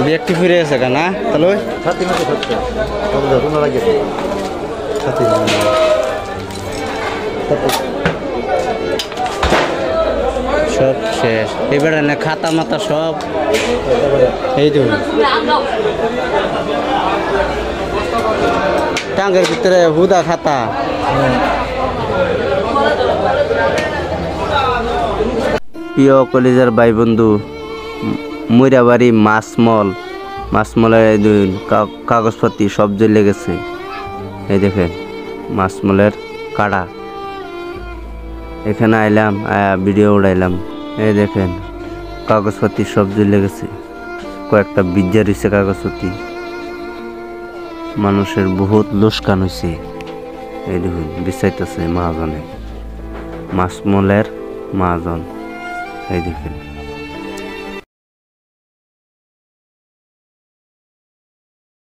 ব্যক্তি ফিরে আছে না তাহলে ছাতি মাসে সত্যি তোমরা লাগিয়েছে ছাতি সব শেষ এবারে না খাতা মাতা সব এই তো টাঙ্গের ভিতরে হুদা খাতা প্রিয় কলেজের ভাই বন্ধু ময়রাবাড়ি মাছমলের কাগজপত্র সব জ্বলে গেছে এই দেখেন মাছমলের কাড়া এখানে আইলাম ভিডিও উড়াইলাম এই দেখেন কাগজপত্র সব জ্বলে গেছে কয়েকটা বিজ্জা রয়েছে কাগজপত্র মানুষের বহুত লোকসান হয়েছে এই দেখুন বিচাইতেছে মহাজনে মাছমলের মহাজন এই দেখেন